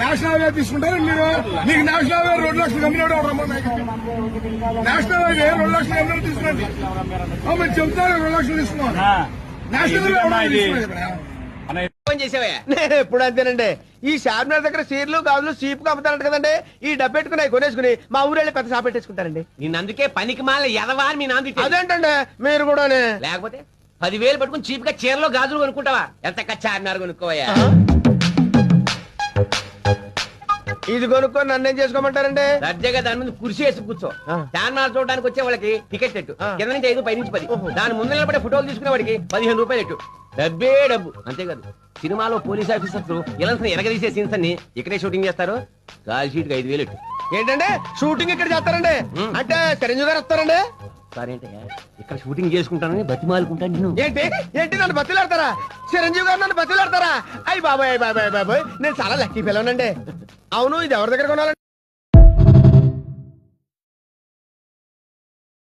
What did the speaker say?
National highway తీసుకుంటారు మీరు. నీకు నేషనల్ హైవే 2 లక్షలు కంపెనీ నేషనల్ హైవే 2 లక్షలు కంపెనీ తీసుకోండి. మీరు చెబుతారు 2 లక్షలు తీసుకున్నాం. నేషనల్ హైవే నేను ఎప్పుడు అంతేనండి. ఈ షార్మినార్ దగ్గర సీర్లు గాజులు చీప్ గా అమ్ముతారంట కదండి. ఈ డబ్బెట్టుకుని కొనేసుకుని మా ఊరెళ్ళి పెద్ద షాప్ పెట్టేసుకుంటారండి. నేను అందుకే పనికి మాల ఎదవా అని మీ నాంది. అదేంటండి మీరు కూడా లేకపోతే 10,000 పట్టుకుని చీప్ గా చీరలో గాజులు కొనుక్కుంటావా? ఎంత చార్మినార్ కొనుక్కోవయ్యా. ఇది కొనుక్కొని నన్నేం చేసుకోమంటారండి? దర్జాగా దాని ముందు కుర్చీ వేసి కూర్చో. చార్మినార్ చూడడానికి వచ్చే వాళ్ళకి టికెట్ ఎట్టు. కింద నుంచి 5, పై నుంచి 10. దాని ముందు నిలబడే ఫోటోలు తీసుకునే వాడికి 15 రూపాయలు ఎట్టు. డబ్బే డబ్బు. అంతేకాదు సినిమాలో పోలీస్ ఆఫీసర్స్ ఇలా ఎరగదీసే సీన్స్ అన్ని ఇక్కడే షూటింగ్ చేస్తారు. కాల్ షీట్ 5,000 ఎట్టు. ఏంటంటే షూటింగ్ ఇక్కడ చేస్తారండి? అంటే చిరంజీవి గారు వస్తారండి? సరేంటయ్యా, ఇక్కడ షూటింగ్ చేసుకుంటానని బతిమాలుకుంటాను నేను. ఏంటి ఏంటి నన్ను బతిలాడతారా? చిరంజీవి గారు నన్ను బతిలాడతారా? అయ్యి బాబాయ్ బాబాయ్ బాబాయ్, నేను చాలా లక్కీ పిల్లనండి. అవును, ఇది ఎవరి దగ్గర కొనాలండి?